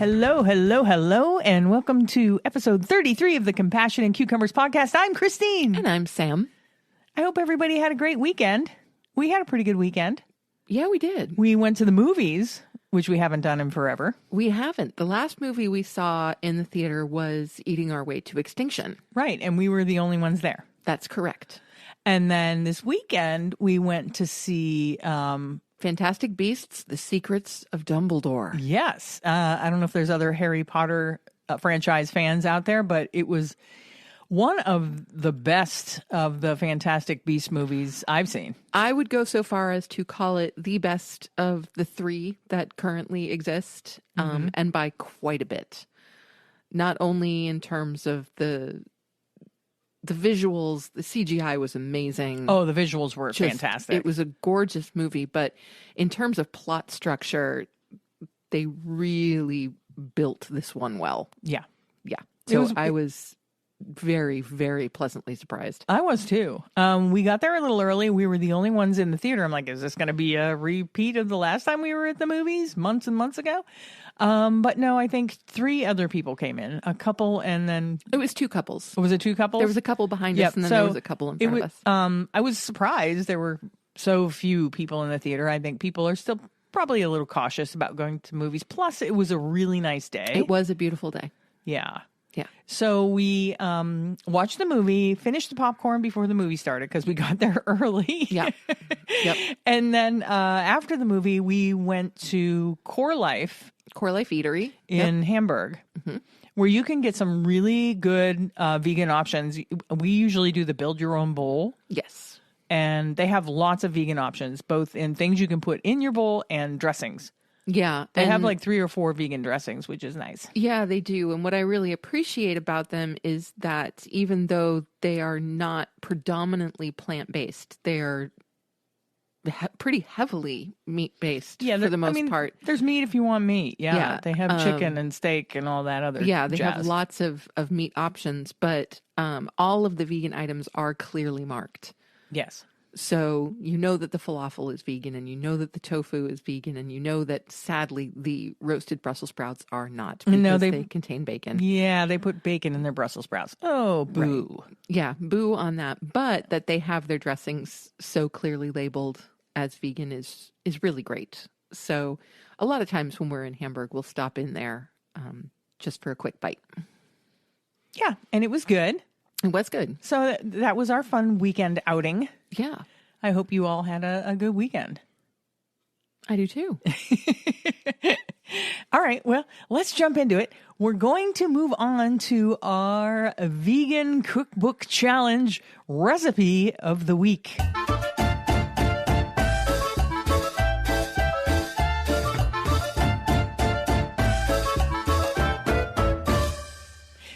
Hello, hello, hello, and welcome to episode 33 of the Compassion and Cucumbers podcast. I'm Christine. And I'm Sam. I hope everybody had a great weekend. We had a pretty good weekend. Yeah, we did. We went to the movies, which we haven't done in forever. We haven't. The last movie we saw in the theater was Eating Our Way to Extinction. Right, and we were the only ones there. That's correct. And then this weekend, we went to see... Fantastic Beasts, The Secrets of Dumbledore. Yes. I don't know if there's other Harry Potter franchise fans out there, but it was one of the best of the Fantastic Beasts movies I've seen. I would go so far as to call it the best of the three that currently exist, and by quite a bit. Not only in terms of the visuals, the CGI was amazing. Oh, the visuals were fantastic. It was a gorgeous movie, but in terms of plot structure, they really built this one well. Yeah. Yeah. So I was very, very pleasantly surprised. I was too. We got there a little early. We were the only ones in the theater. I'm like, is this going to be a repeat of the last time we were at the movies months and months ago? But no, I think 3 other people came in, a couple, and then... It was 2 couples. Was it 2 couples? There was a couple behind us, and then there was a couple in front of us. I was surprised there were so few people in the theater. I think people are still probably a little cautious about going to movies. Plus, it was a really nice day. It was a beautiful day. Yeah. Yeah. So we watched the movie, finished the popcorn before the movie started because we got there early. Yeah. Yep. And then after the movie, we went to Core Life Eatery in Hamburg, where you can get some really good vegan options. We usually do the build your own bowl. Yes. And they have lots of vegan options, both in things you can put in your bowl and dressings. Yeah. They have like 3 or 4 vegan dressings, which is nice. Yeah, they do. And what I really appreciate about them is that even though they are not predominantly plant-based, they are pretty heavily meat-based for the most part. There's meat if you want meat. Yeah. They have chicken and steak and all that other Yeah, they jazz. have lots of meat options, but all of the vegan items are clearly marked. Yes. So you know that the falafel is vegan, and you know that the tofu is vegan, and you know that, sadly, the roasted Brussels sprouts are not because they contain bacon. Yeah, they put bacon in their Brussels sprouts. Oh, boo. Right. Yeah, boo on that. But that they have their dressings so clearly labeled as vegan is really great. So a lot of times when we're in Hamburg, we'll stop in there just for a quick bite. Yeah, and it was good. It was good. So that was our fun weekend outing. Yeah. I hope you all had a good weekend. I do too. All right. Well, let's jump into it. We're going to move on to our vegan cookbook challenge recipe of the week.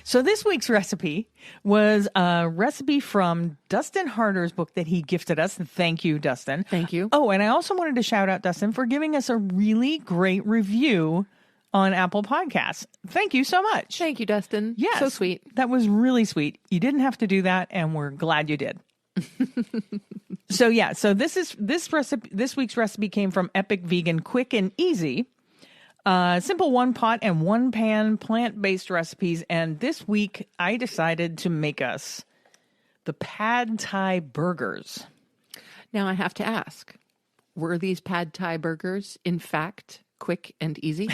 So this week's recipe was a recipe from Dustin Harder's book that he gifted us. Thank you, Dustin. Thank you. Oh, and I also wanted to shout out Dustin for giving us a really great review on Apple Podcasts. Thank you so much. Thank you, Dustin. Yes. So sweet. That was really sweet. You didn't have to do that, and we're glad you did. So this week's recipe came from Epic Vegan Quick and Easy. Simple 1-pot and 1-pan plant-based recipes. And this week, I decided to make us the pad thai burgers. Now, I have to ask, were these pad thai burgers, in fact, quick and easy?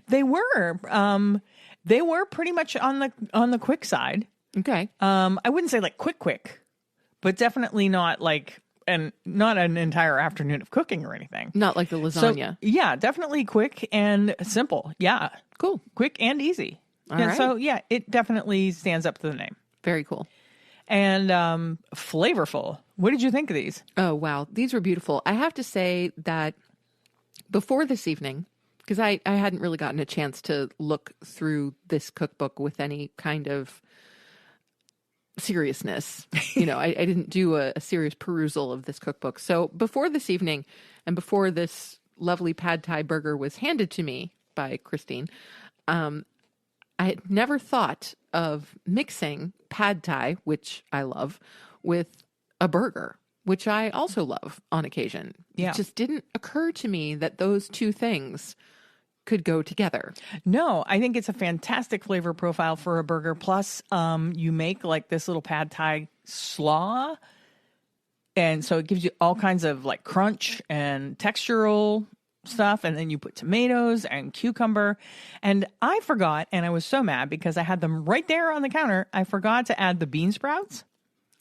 They were. They were pretty much on the quick side. Okay. I wouldn't say like quick, but definitely not like... And not an entire afternoon of cooking or anything. Not like the lasagna. So, yeah, definitely quick and simple. Yeah. Cool. Quick and easy. All right. So, yeah, it definitely stands up to the name. Very cool. And flavorful. What did you think of these? Oh, wow. These were beautiful. I have to say that before this evening, because I hadn't really gotten a chance to look through this cookbook with any kind of seriousness. I didn't do a serious perusal of this cookbook. So before this evening and before this lovely pad thai burger was handed to me by Christine, I had never thought of mixing pad thai, which I love, with a burger, which I also love on occasion. Yeah. It just didn't occur to me that those two things could go together. No, I think it's a fantastic flavor profile for a burger. Plus, you make like this little pad thai slaw. And so it gives you all kinds of like crunch and textural stuff. And then you put tomatoes and cucumber. And I forgot, and I was so mad because I had them right there on the counter. I forgot to add the bean sprouts.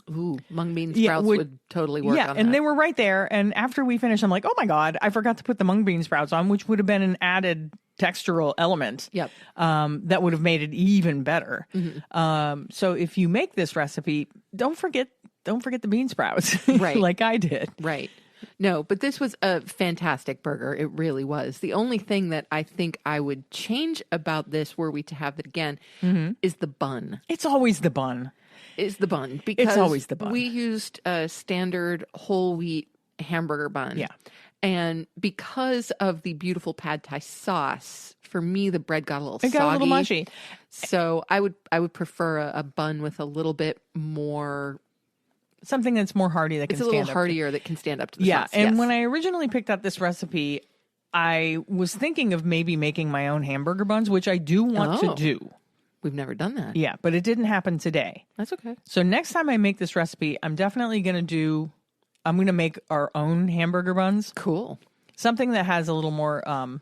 Ooh, mung bean sprouts would totally work on that. And they were right there. And after we finished, I'm like, oh my God, I forgot to put the mung bean sprouts on, which would have been an added textural element. Yep. That would have made it even better. So if you make this recipe, don't forget the bean sprouts, Right. like I did. Right. No, but this was a fantastic burger. It really was. The only thing that I think I would change about this, were we to have it again, is the bun. It's always the bun. Because It's always the bun. We used a standard whole wheat hamburger bun. Yeah. And because of the beautiful pad thai sauce, for me, the bread got a little soggy. It got a little mushy. So I would prefer a bun with a little bit more, Something that's more hearty that can it's a stand little up. heartier that can stand up to the Yeah. sauce. And Yes. when I originally picked up this recipe, I was thinking of maybe making my own hamburger buns, which I do want to do. We've never done that. Yeah, but it didn't happen today. That's okay. So next time I make this recipe, I'm definitely going to make our own hamburger buns. Cool. Something that has a little more, I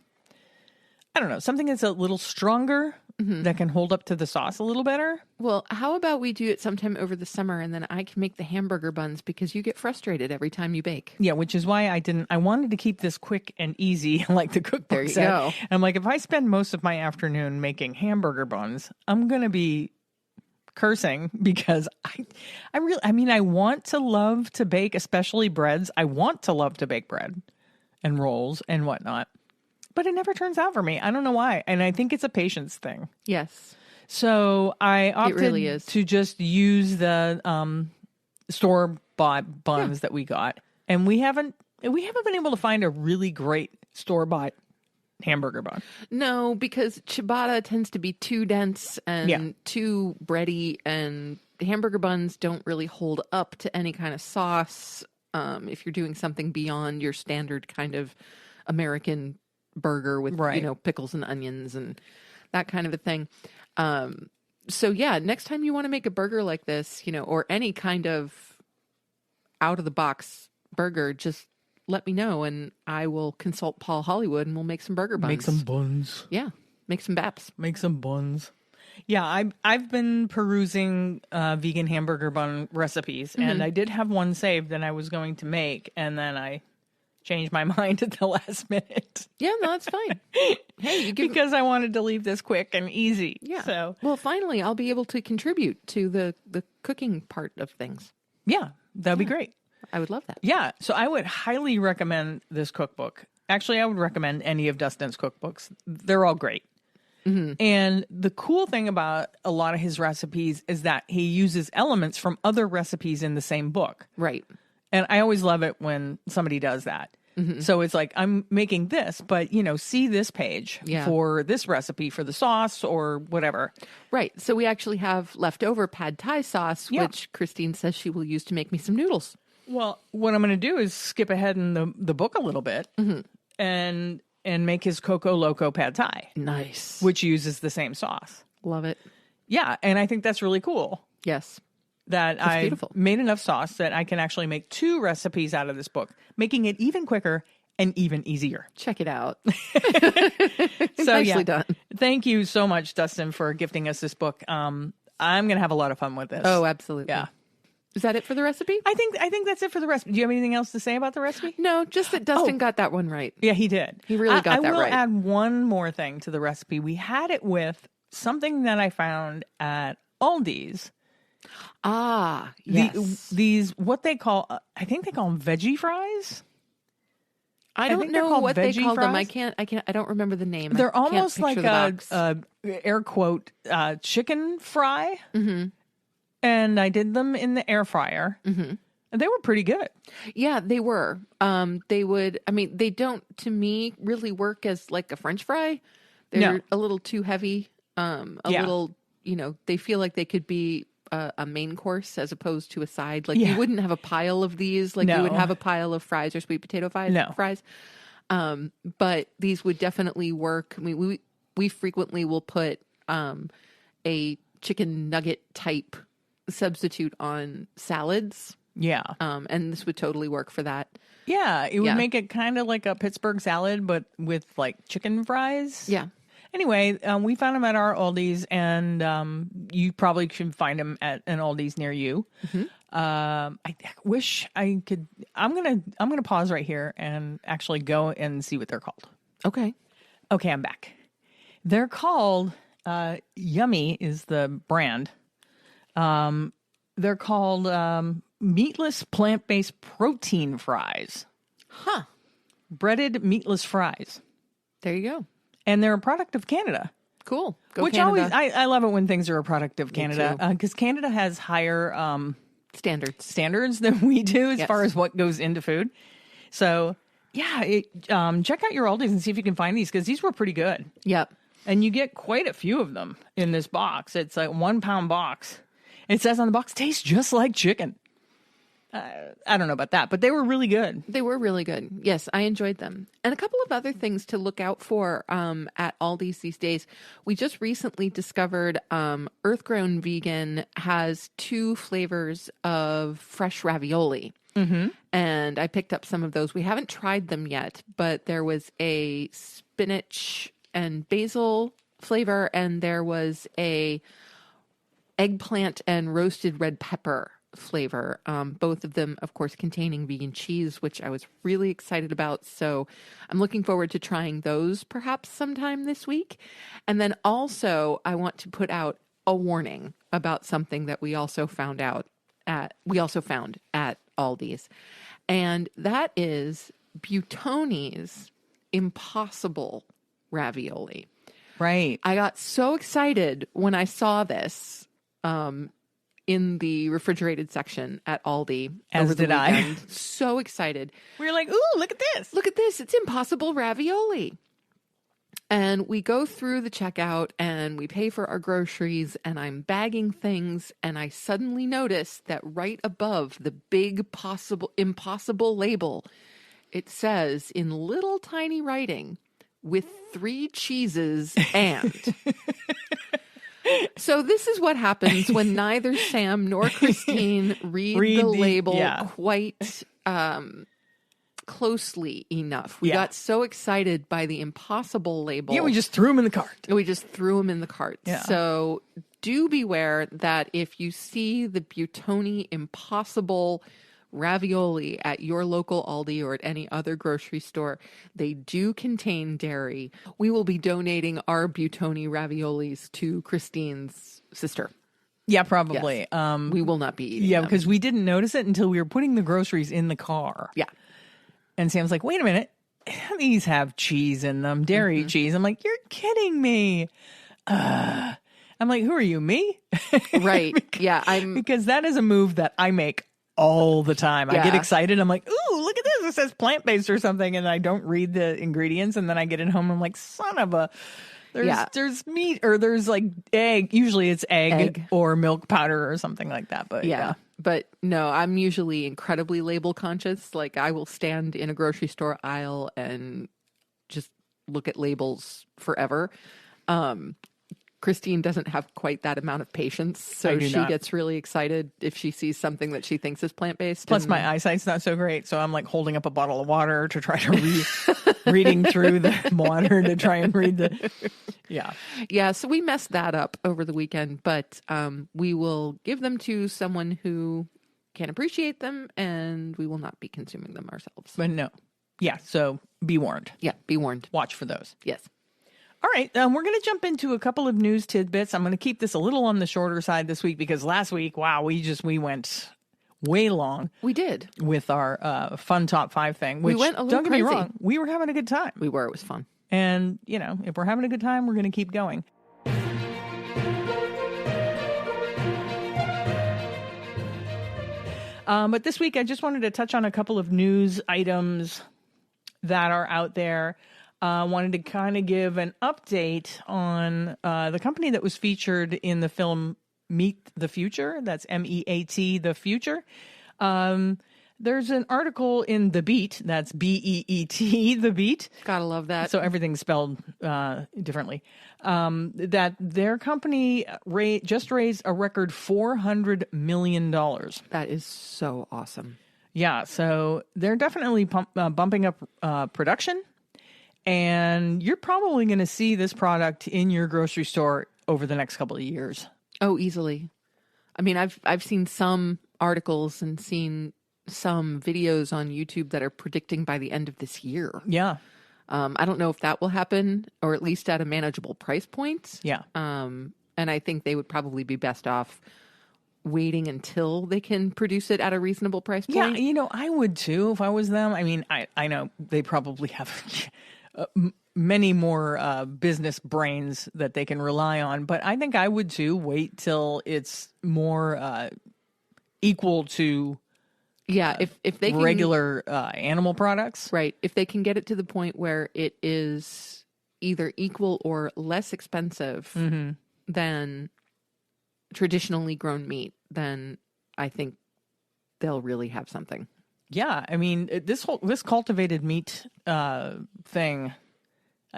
don't know, something that's a little stronger that can hold up to the sauce a little better. Well, how about we do it sometime over the summer, and then I can make the hamburger buns, because you get frustrated every time you bake. Yeah, which is why I wanted to keep this quick and ezy like the cookbook There you said. go. And I'm like, if I spend most of my afternoon making hamburger buns, I'm going to be cursing because I want to love to bake, especially breads. I want to love to bake bread and rolls and whatnot. But it never turns out for me. I don't know why. And I think it's a patience thing. Yes. So I opted really is. to just use the store-bought buns that we got. And we haven't been able to find a really great store-bought hamburger bun. No, because ciabatta tends to be too dense and too bready, and hamburger buns don't really hold up to any kind of sauce if you're doing something beyond your standard kind of American burger with, pickles and onions and that kind of a thing. So yeah, next time you want to make a burger like this, or any kind of out of the box burger, just let me know and I will consult Paul Hollywood and we'll make some burger buns. Make some buns. Yeah. Make some baps. Make some buns. Yeah, I've been perusing vegan hamburger bun recipes, and I did have one saved that I was going to make, and then I changed my mind at the last minute. Yeah, no, that's fine. Hey, because I wanted to leave this quick and easy. Yeah. So well, finally, I'll be able to contribute to the cooking part of things. Yeah, that'd be great. I would love that. Yeah, so I would highly recommend this cookbook. Actually, I would recommend any of Dustin's cookbooks. They're all great. And the cool thing about a lot of his recipes is that he uses elements from other recipes in the same book. Right. And I always love it when somebody does that. So it's like, I'm making this, but, see this page for this recipe for the sauce or whatever. Right. So we actually have leftover pad thai sauce, which Christine says she will use to make me some noodles. Well, what I'm going to do is skip ahead in the book a little bit and make his Coco Loco pad thai. Nice. Which uses the same sauce. Love it. Yeah, and I think that's really cool. Yes. That I made enough sauce that I can actually make 2 recipes out of this book, making it even quicker and even easier. Check it out. So Nicely done. Thank you so much, Dustin, for gifting us this book. I'm going to have a lot of fun with this. Oh, absolutely. Yeah. Is that it for the recipe? I think that's it for the recipe. Do you have anything else to say about the recipe? No, just that Dustin got that one right. Yeah, he did. He really got that right. I will add one more thing to the recipe. We had it with something that I found at Aldi's. Ah, yes. These what they call, I think they call them veggie fries. I don't know what they call them. I don't remember the name. They're almost like a air quote chicken fry. And I did them in the air fryer. And they were pretty good. Yeah, they were. They don't, to me, really work as like a French fry. They're a little too heavy. Little, they feel like they could be a main course as opposed to a side. Like you wouldn't have a pile of these. Like you would have a pile of fries or sweet potato fries. But these would definitely work. I mean, we frequently will put a chicken nugget type substitute on salads. Yeah. And this would totally work for that. Yeah. It would Yeah. make it kind of like a Pittsburgh salad, but with like chicken fries. Yeah. Anyway, we found them at our Aldi's, and you probably should find them at an Aldi's near you. I wish I could. I'm gonna pause right here and actually go and see what they're called. Okay. Okay, I'm back. They're called Yummy is the brand. They're called meatless plant-based protein fries. Huh. Breaded meatless fries. There you go. And they're a product of Canada. Cool. Go Which Canada. I love it when things are a product of Canada, too. because Canada has higher standards than we do as Yes. far as what goes into food. So yeah, check out your Aldi's and see if you can find these, because these were pretty good. Yep. And you get quite a few of them in this box. It's like 1 pound box. It says on the box, tastes just like chicken. I don't know about that, but they were really good. They were really good. Yes, I enjoyed them. And a couple of other things to look out for at Aldi's these days. We just recently discovered Earth Grown Vegan has 2 flavors of fresh ravioli. Mm-hmm. And I picked up some of those. We haven't tried them yet, but there was a spinach and basil flavor, and there was a eggplant and roasted red pepper flavor. Both of them, of course, containing vegan cheese, which I was really excited about. So I'm looking forward to trying those perhaps sometime this week. And then also I want to put out a warning about something that we also found at Aldi's. And that is Buitoni's Impossible Ravioli. Right. I got so excited when I saw this in the refrigerated section at Aldi. As over the did I. weekend. So excited. We were like, ooh, look at this. Look at this. It's Impossible Ravioli. And we go through the checkout and we pay for our groceries, and I'm bagging things, and I suddenly notice that right above the big impossible label, it says in little tiny writing, with 3 cheeses and. So this is what happens when neither Sam nor Christine read the label quite closely enough. We got so excited by the Impossible label. Yeah, we just threw them in the cart. Yeah. So do beware that if you see the Buitoni Impossible ravioli at your local Aldi or at any other grocery store, they do contain dairy. We will be donating our Buitoni raviolis to Christine's sister. Yeah, probably. Yes. We will not be eating them. because we didn't notice it until we were putting the groceries in the car. Yeah. And Sam's like, wait a minute. These have cheese in them, dairy cheese. I'm like, you're kidding me. I'm like, who are you, me? Right. Yeah. Because that is a move that I make all the time. I get Yeah. excited. I'm like, ooh, look at this. It says plant-based or something. And I don't read the ingredients. And then I get it home. And I'm like, son of a, there's meat, or there's like egg. Usually it's egg or milk powder or something like that. But yeah. But no, I'm usually incredibly label conscious. Like I will stand in a grocery store aisle and just look at labels forever. Christine doesn't have quite that amount of patience, so she gets really excited if she sees something that she thinks is plant-based. Plus, my eyesight's not so great, so I'm like holding up a bottle of water to try to reading through the water to try and read the. Yeah. So we messed that up over the weekend, but we will give them to someone who can appreciate them, and we will not be consuming them ourselves. But no, so be warned. Yeah, be warned. Watch for those. Yes. All right, we're going to jump into a couple of news tidbits. I'm going to keep this a little on the shorter side this week because last week, wow, we went way long. We did. With our fun top 5 thing. Which, we went a little don't get crazy. me wrong, we were having a good time. We were. It was fun. And, if we're having a good time, we're going to keep going. But this week, I just wanted to touch on a couple of news items that are out there. Wanted to kind of give an update on the company that was featured in the film Meet the Future. That's MEAT, The Future. There's an article in The Beat, that's B-E-E-T, The Beat. Gotta love that. So everything's spelled differently. That their company just raised a record $400 million. That is so awesome. Yeah, so they're definitely bumping up production. And you're probably going to see this product in your grocery store over the next couple of years. Oh, easily. I mean, I've seen some articles and seen some videos on YouTube that are predicting by the end of this year. Yeah. I don't know if that will happen, or at least at a manageable price point. Yeah. And I think they would probably be best off waiting until they can produce it at a reasonable price point. Yeah, I would too if I was them. I mean, I know they probably have many more business brains that they can rely on, but I think I would too wait till it's more equal to if they can, regular animal products. Right. If they can get it to the point where it is either equal or less expensive than traditionally grown meat, then I think they'll really have something. Yeah, I mean, this cultivated meat thing,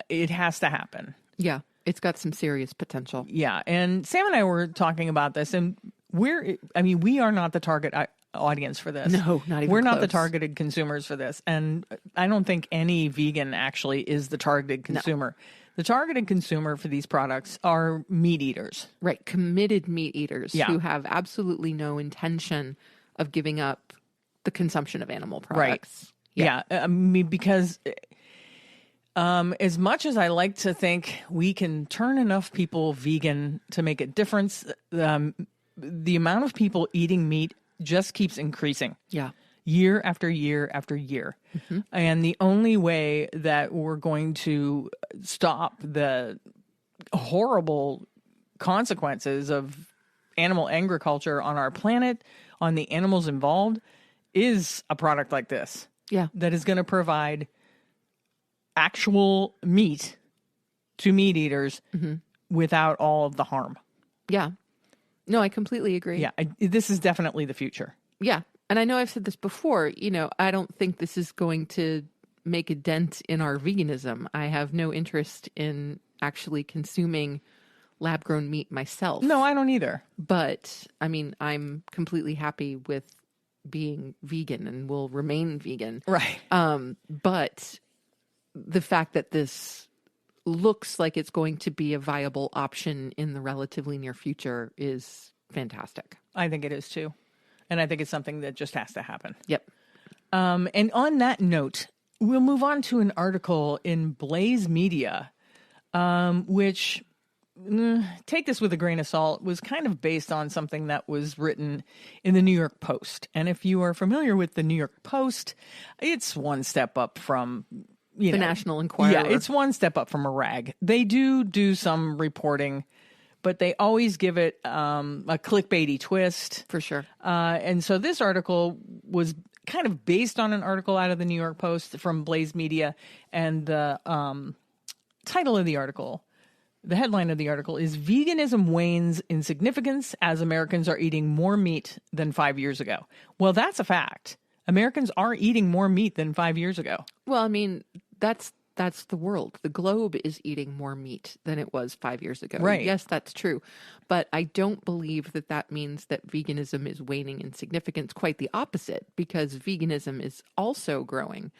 it has to happen. Yeah, it's got some serious potential. Yeah, and Sam and I were talking about this, and we are not the target audience for this. No, not even We're close. not the targeted consumers for this, and I don't think any vegan actually is the targeted consumer. No. The targeted consumer for these products are meat eaters. Right, committed meat eaters who have absolutely no intention of giving up the consumption of animal products. Right. Yeah. I mean, because as much as I like to think we can turn enough people vegan to make a difference, the amount of people eating meat just keeps increasing. Yeah. Year after year after year. Mm-hmm. And the only way that we're going to stop the horrible consequences of animal agriculture on our planet, on the animals involved, is a product like this. Yeah. That is going to provide actual meat to meat eaters without all of the harm. Yeah. No, I completely agree. Yeah. This is definitely the future. Yeah. And I know I've said this before, I don't think this is going to make a dent in our veganism. I have no interest in actually consuming lab-grown meat myself. No, I don't either. But, I mean, I'm completely happy with being vegan and will remain vegan. Right. But the fact that this looks like it's going to be a viable option in the relatively near future is fantastic. I think it is too. And I think it's something that just has to happen. Yep. And on that note, we'll move on to an article in Blaze Media, which, take this with a grain of salt, was kind of based on something that was written in the New York Post. And if you are familiar with the New York Post, it's one step up from the National Enquirer. Yeah, it's one step up from a rag. They do some reporting, but they always give it a clickbaity twist. For sure. And so this article was kind of based on an article out of the New York Post from Blaze Media. And the title of the article, the headline of the article is "Veganism Wanes in Significance as Americans Are Eating More Meat Than 5 Years Ago." Well, that's a fact. Americans are eating more meat than 5 years ago. Well, I mean, that's the world. The globe is eating more meat than it was 5 years ago. Right. Yes, that's true. But I don't believe that means that veganism is waning in significance. Quite the opposite, because veganism is also growing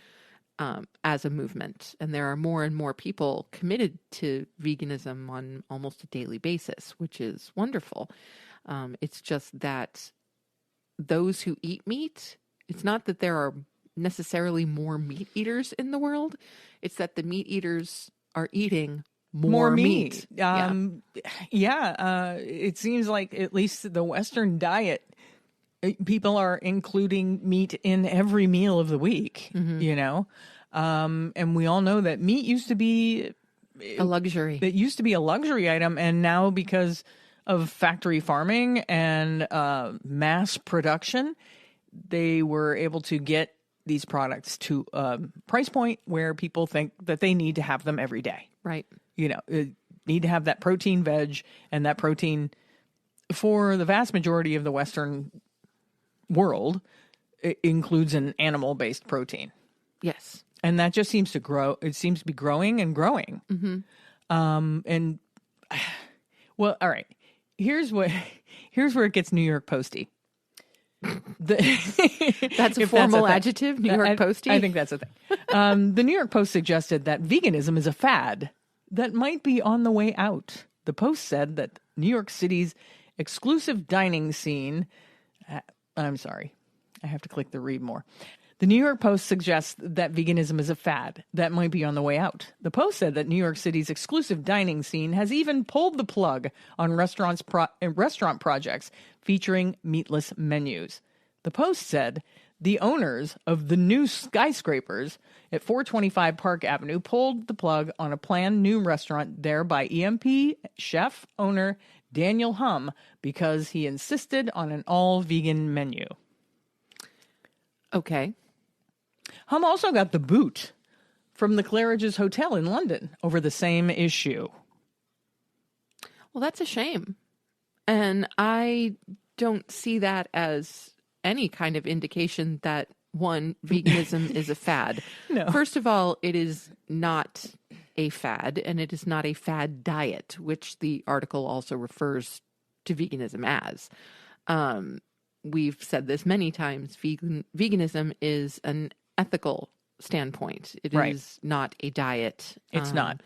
as a movement. And there are more and more people committed to veganism on almost a daily basis, which is wonderful. It's just that those who eat meat, it's not that there are necessarily more meat eaters in the world. It's that the meat eaters are eating more meat. It seems like at least the Western diet, people are including meat in every meal of the week, and we all know that meat used to be a luxury. It used to be a luxury item, and now because of factory farming and mass production, they were able to get these products to a price point where people think that they need to have them every day. Right. Need to have that protein veg, and that protein for the vast majority of the Western world includes an animal-based protein. Yes. And that just seems to grow. It seems to be growing and growing. And well, all right. Here's where it gets New York Posty. That's a formal adjective, New York Posty? I think that's a thing. The New York Post suggested that veganism is a fad that might be on the way out. The Post said that New York City's exclusive dining scene... I'm sorry. I have to click the read more. The New York Post suggests that veganism is a fad that might be on the way out. The Post said that New York City's exclusive dining scene has even pulled the plug on restaurant projects featuring meatless menus. The Post said the owners of the new skyscrapers at 425 Park Avenue pulled the plug on a planned new restaurant there by EMP chef owner Daniel Hum because he insisted on an all-vegan menu. Okay. Hum also got the boot from the Claridge's Hotel in London over the same issue. Well, that's a shame. And I don't see that as any kind of indication that, one, veganism is a fad. No. First of all, it is not a fad, and it is not a fad diet, which the article also refers to veganism as. We've said this many times. Veganism is an ethical standpoint. It is not a diet. It's not.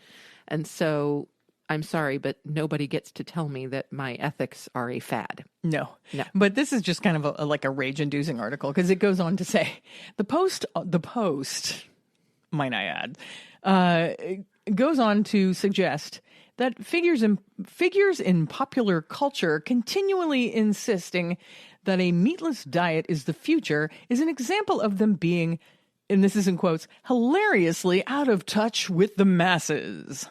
And so I'm sorry, but nobody gets to tell me that my ethics are a fad. No. No. But this is just kind of like a rage-inducing article because it goes on to say, the Post, might I add, goes on to suggest that figures in popular culture continually insisting that a meatless diet is the future is an example of them being, and this is in quotes, hilariously out of touch with the masses.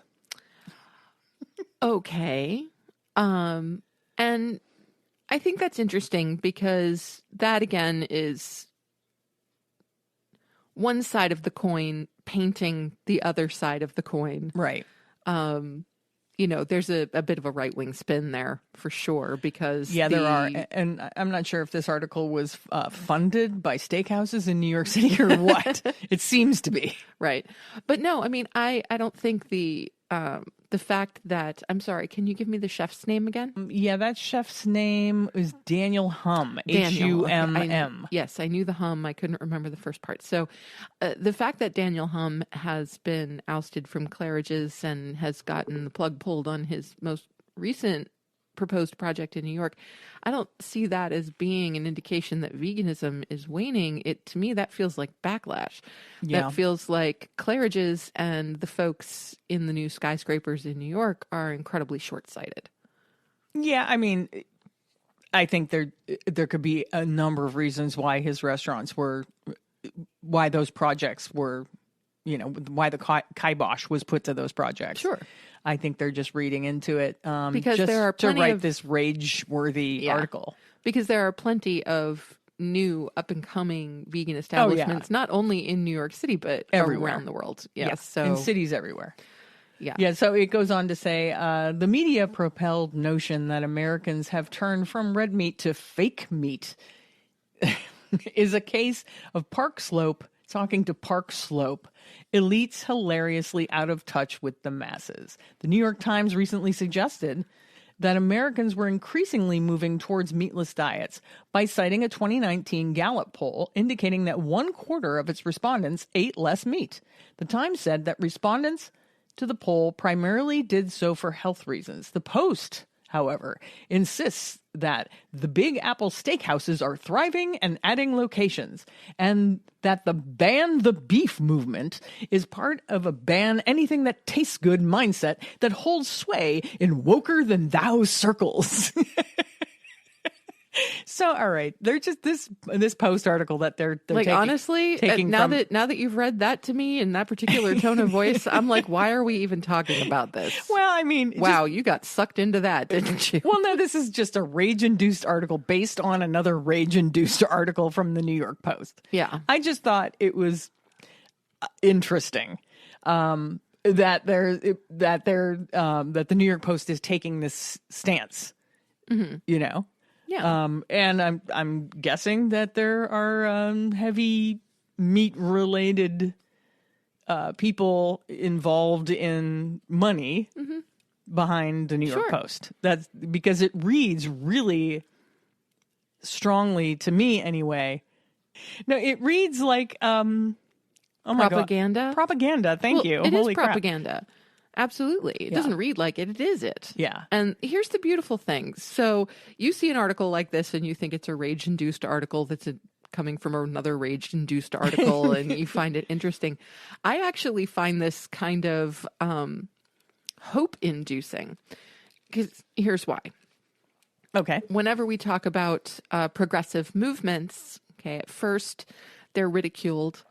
Okay. And I think that's interesting because that, again, is one side of the coin painting the other side of the coin. Right. There's a bit of a right-wing spin there for sure because... Yeah, there are. And I'm not sure if this article was funded by steakhouses in New York City or what. It seems to be. Right. But no, I mean, I don't think the fact that... I'm sorry, can you give me the chef's name again? Yeah, that chef's name is Daniel Hum. Daniel. Humm. Yes, I knew the hum. I couldn't remember the first part. So the fact that Daniel Hum has been ousted from Claridge's and has gotten the plug pulled on his most recent proposed project in New York, I don't see that as being an indication that veganism is waning. To me, that feels like backlash. Yeah. That feels like Claridge's and the folks in the new skyscrapers in New York are incredibly short-sighted. Yeah, I mean, I think there could be a number of reasons why why those projects were, why the kibosh was put to those projects. Sure. I think they're just reading into it because just there are to plenty write this rage-worthy article. Because there are plenty of new up-and-coming vegan establishments, not only in New York City, but everywhere around the world. Yes, So in cities everywhere. Yeah. Yeah, so it goes on to say, the media-propelled notion that Americans have turned from red meat to fake meat is a case of Park Slope talking to Park Slope, elites hilariously out of touch with the masses. The New York Times recently suggested that Americans were increasingly moving towards meatless diets by citing a 2019 Gallup poll indicating that 1/4 of its respondents ate less meat. The Times said that respondents to the poll primarily did so for health reasons. The Post, however, insists that the Big Apple steakhouses are thriving and adding locations, and that the ban the beef movement is part of a ban anything that tastes good mindset that holds sway in woker than thou circles. So, all right, they're just this Post article that they're like honestly now that you've read that to me in that particular tone of voice, I'm like, why are we even talking about this? Well, I mean, wow, you got sucked into that, didn't you? Well, no, this is just a rage-induced article based on another rage-induced article from the New York Post. Yeah, I just thought it was interesting that the New York Post is taking this stance. Mm-hmm. Yeah. And I'm guessing that there are heavy meat related people involved in money behind the New York Sure. Post. That's because it reads really strongly to me anyway. No, it reads like oh my Propaganda? God. Propaganda. Thank you. It Holy is crap. propaganda. Absolutely. It doesn't read like it. It is it. Yeah. And here's the beautiful thing. So you see an article like this and you think it's a rage-induced article that's coming from another rage-induced article and you find it interesting. I actually find this kind of hope-inducing. Because here's why. Okay. Whenever we talk about progressive movements, okay, at first they're ridiculed.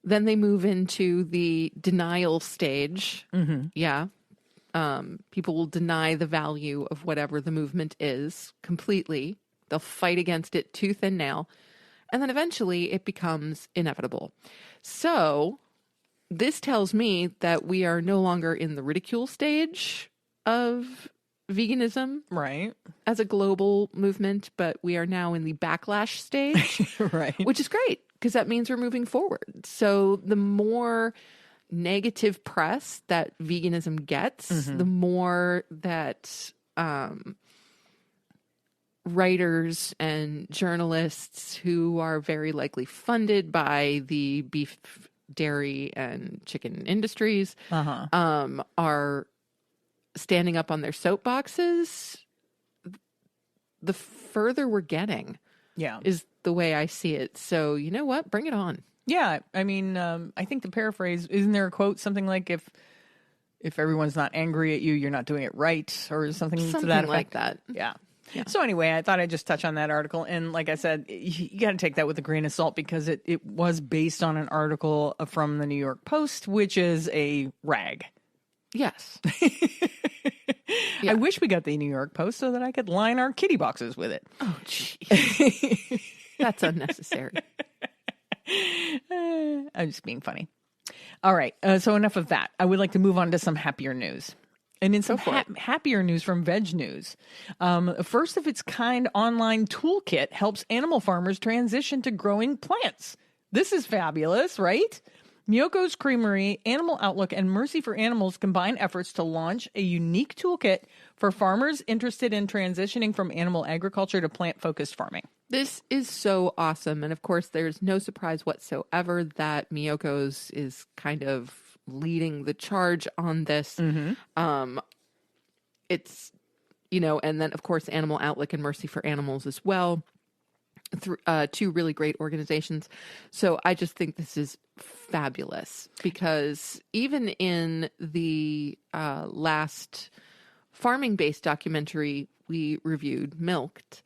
Then they move into the denial stage. Mm-hmm. Yeah. People will deny the value of whatever the movement is completely. They'll fight against it tooth and nail. And then eventually it becomes inevitable. So this tells me that we are no longer in the ridicule stage of veganism. Right. As a global movement, but we are now in the backlash stage. Right. Which is great because that means we're moving forward. So the more negative press that veganism gets, the more that writers and journalists who are very likely funded by the beef, dairy, and chicken industries are standing up on their soapboxes, the further we're getting is the way I see it. So you know what? Bring it on. Yeah. I mean, I think the paraphrase, isn't there a quote, something like if everyone's not angry at you, you're not doing it right, or something to that effect? Like that. Yeah. So anyway, I thought I'd just touch on that article. And like I said, you got to take that with a grain of salt because it was based on an article from the New York Post, which is a rag. Yes. I wish we got the New York Post so that I could line our kitty boxes with it. Oh, geez. That's unnecessary. I'm just being funny. All right. So enough of that. I would like to move on to some happier news. And in some happier news from Veg News, a first of its kind online toolkit helps animal farmers transition to growing plants. This is fabulous, right? Miyoko's Creamery, Animal Outlook, and Mercy for Animals combine efforts to launch a unique toolkit for farmers interested in transitioning from animal agriculture to plant-focused farming. This is so awesome. And of course, there's no surprise whatsoever that Miyoko's is kind of leading the charge on this. It's, and then of course, Animal Outlook and Mercy for Animals as well. Two really great organizations. So I just think this is fabulous because even in the last farming-based documentary we reviewed, Milked,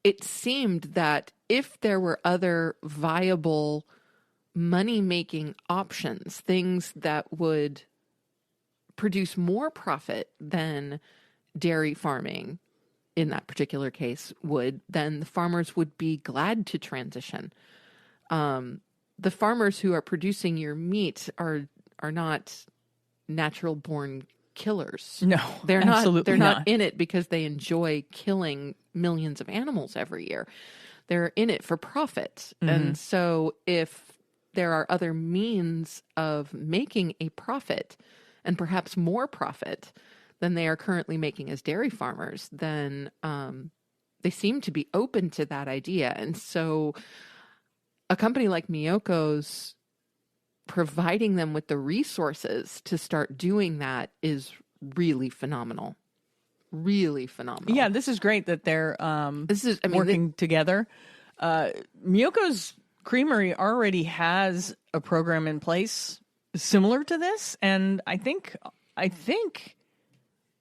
it seemed that if there were other viable money-making options, things that would produce more profit than dairy farming, in that particular case, then the farmers would be glad to transition. The farmers who are producing your meat are not natural born killers. No, they're absolutely not in it because they enjoy killing millions of animals every year. They're in it for profit. And so if there are other means of making a profit and perhaps more profit than they are currently making as dairy farmers, then they seem to be open to that idea. And so a company like Miyoko's providing them with the resources to start doing that is really phenomenal. Really phenomenal. Yeah, this is great that they're working together. Miyoko's Creamery already has a program in place similar to this, and I think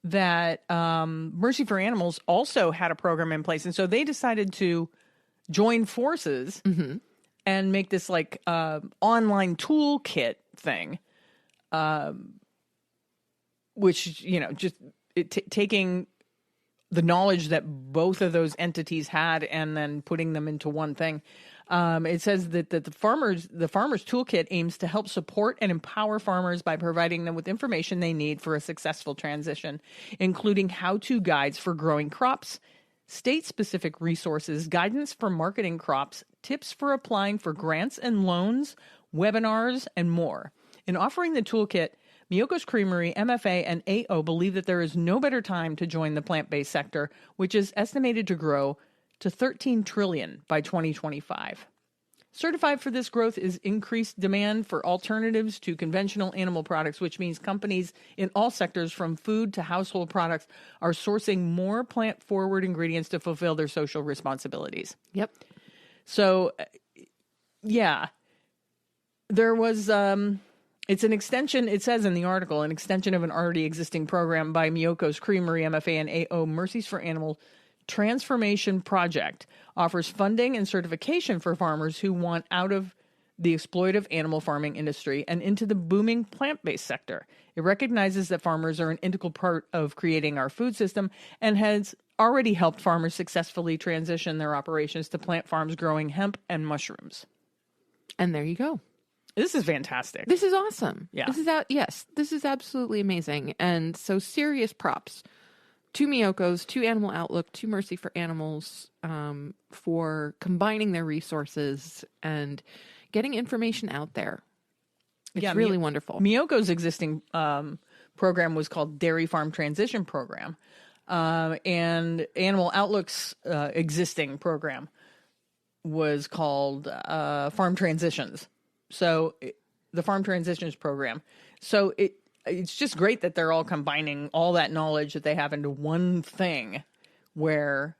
that Mercy for Animals also had a program in place, and so they decided to join forces and make this like online toolkit thing, which just taking the knowledge that both of those entities had and then putting them into one thing. It says that the farmer's toolkit aims to help support and empower farmers by providing them with information they need for a successful transition, including how-to guides for growing crops, state-specific resources, guidance for marketing crops, tips for applying for grants and loans, webinars, and more. In offering the toolkit, Miyoko's Creamery, MFA, and AO believe that there is no better time to join the plant-based sector, which is estimated to grow to $13 trillion by 2025. Certified for this growth is increased demand for alternatives to conventional animal products, which means companies in all sectors from food to household products are sourcing more plant-forward ingredients to fulfill their social responsibilities. Yep. So, yeah, there was, it's an extension, it says in the article, an extension of an already existing program by Miyoko's Creamery, MFA, and AO Mercies for Animal Transformation Project offers funding and certification for farmers who want out of the exploitive animal farming industry and into the booming plant-based sector. It recognizes that farmers are an integral part of creating our food system and has already helped farmers successfully transition their operations to plant farms growing hemp and mushrooms. And there you go. This is fantastic. This is awesome. Yeah. This is absolutely amazing. And so serious props to Miyoko's, to Animal Outlook, to Mercy for Animals, for combining their resources and getting information out there. It's really wonderful. Miyoko's existing program was called Dairy Farm Transition Program. And Animal Outlook's existing program was called Farm Transitions. So the Farm Transitions Program. So it's just great that they're all combining all that knowledge that they have into one thing where,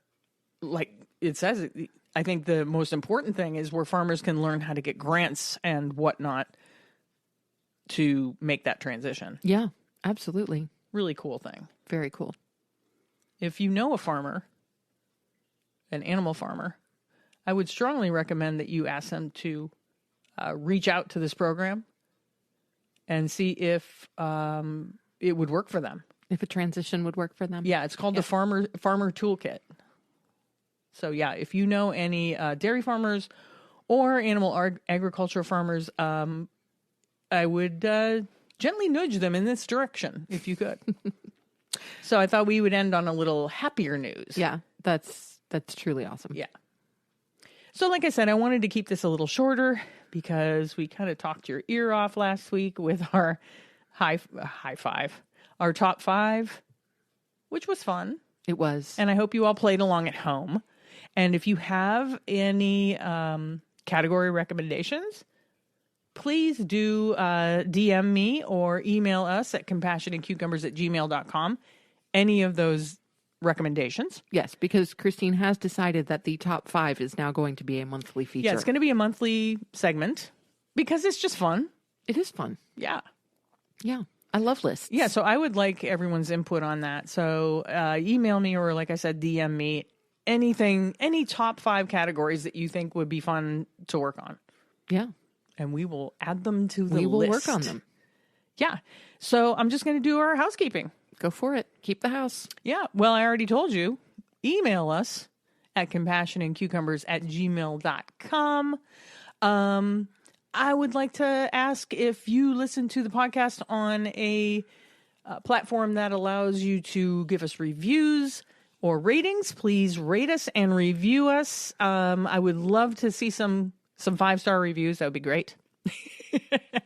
like it says, I think the most important thing is where farmers can learn how to get grants and whatnot to make that transition. Yeah, absolutely. Really cool thing. Very cool. If you know a farmer, an animal farmer, I would strongly recommend that you ask them to reach out to this program and see if it would work for them. If a transition would work for them. Yeah, it's called the Farmer Toolkit. So yeah, if you know any dairy farmers or animal agriculture farmers, I would gently nudge them in this direction if you could. So I thought we would end on a little happier news. Yeah, that's truly awesome. Yeah. So like I said, I wanted to keep this a little shorter because we kind of talked your ear off last week with our high five, our top 5, which was fun. It was. And I hope you all played along at home. And if you have any category recommendations, please do DM me or email us at compassionatecucumbers@gmail.com. Any of those recommendations. Yes, because Christine has decided that the top 5 is now going to be a monthly feature. Yeah, it's going to be a monthly segment because it's just fun. It is fun. Yeah. Yeah. I love lists. Yeah, so I would like everyone's input on that. So email me or, like I said, DM me anything, any top 5 categories that you think would be fun to work on. Yeah. And we will add them to the list. We will work on them. Yeah. So I'm just going to do our housekeeping. Go for it. Keep the house. Yeah. Well, I already told you. Email us at compassionandcucumbers@gmail.com. I would like to ask if you listen to the podcast on a platform that allows you to give us reviews or ratings. Please rate us and review us. I would love to see some 5-star reviews. That would be great.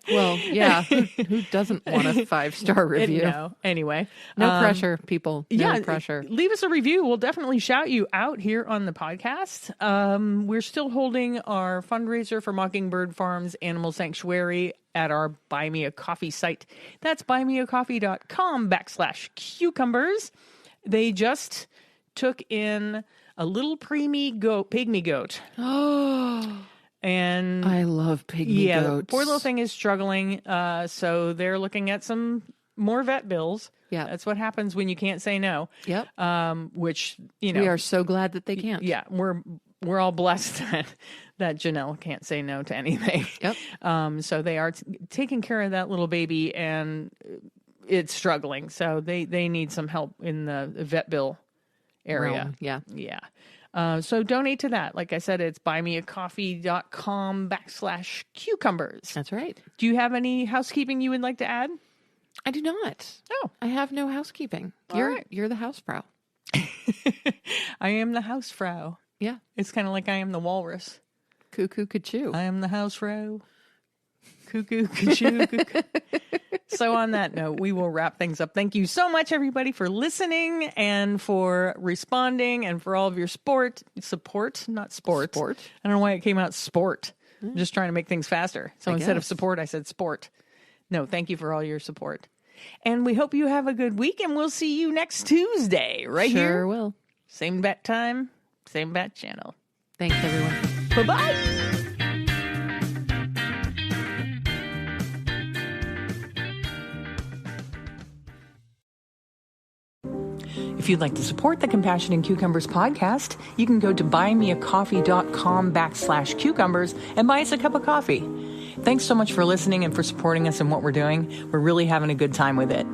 Well, yeah. Who doesn't want a 5-star review? No. Anyway. No pressure, people. No pressure. Leave us a review. We'll definitely shout you out here on the podcast. We're still holding our fundraiser for Mockingbird Farms Animal Sanctuary at our Buy Me a Coffee site. That's buymeacoffee.com/cucumbers. They just took in a little pygmy goat. Oh, and I love pygmy goats. The poor little thing is struggling. So they're looking at some more vet bills. Yeah. That's what happens when you can't say no. Yep. Which, you know. We are so glad that they can't. Yeah. We're all blessed that Janelle can't say no to anything. Yep. So they are taking care of that little baby and it's struggling. So they need some help in the vet bill area. realm. Yeah. Yeah. So donate to that. Like I said, it's buymeacoffee.com/cucumbers. That's right. Do you have any housekeeping you would like to add? I do not. Oh. I have no housekeeping. All right. You're the housefrau. I am the housefrau. Yeah. It's kind of like I am the walrus. Cuckoo ka-choo. I am the housefrau. Cuckoo, ka-choo, cuckoo. So on that note, we will wrap things up. Thank you so much, everybody, for listening and for responding and for all of your support. Not sport. Sport. I don't know why it came out sport. I'm just trying to make things faster. So instead of support, I said sport. No, thank you for all your support. And we hope you have a good week, and we'll see you next Tuesday right here. Sure will. Same bat time, same bat channel. Thanks, everyone. Bye-bye. If you'd like to support the Compassion in Cucumbers podcast, you can go to buymeacoffee.com/cucumbers and buy us a cup of coffee. Thanks so much for listening and for supporting us in what we're doing. We're really having a good time with it.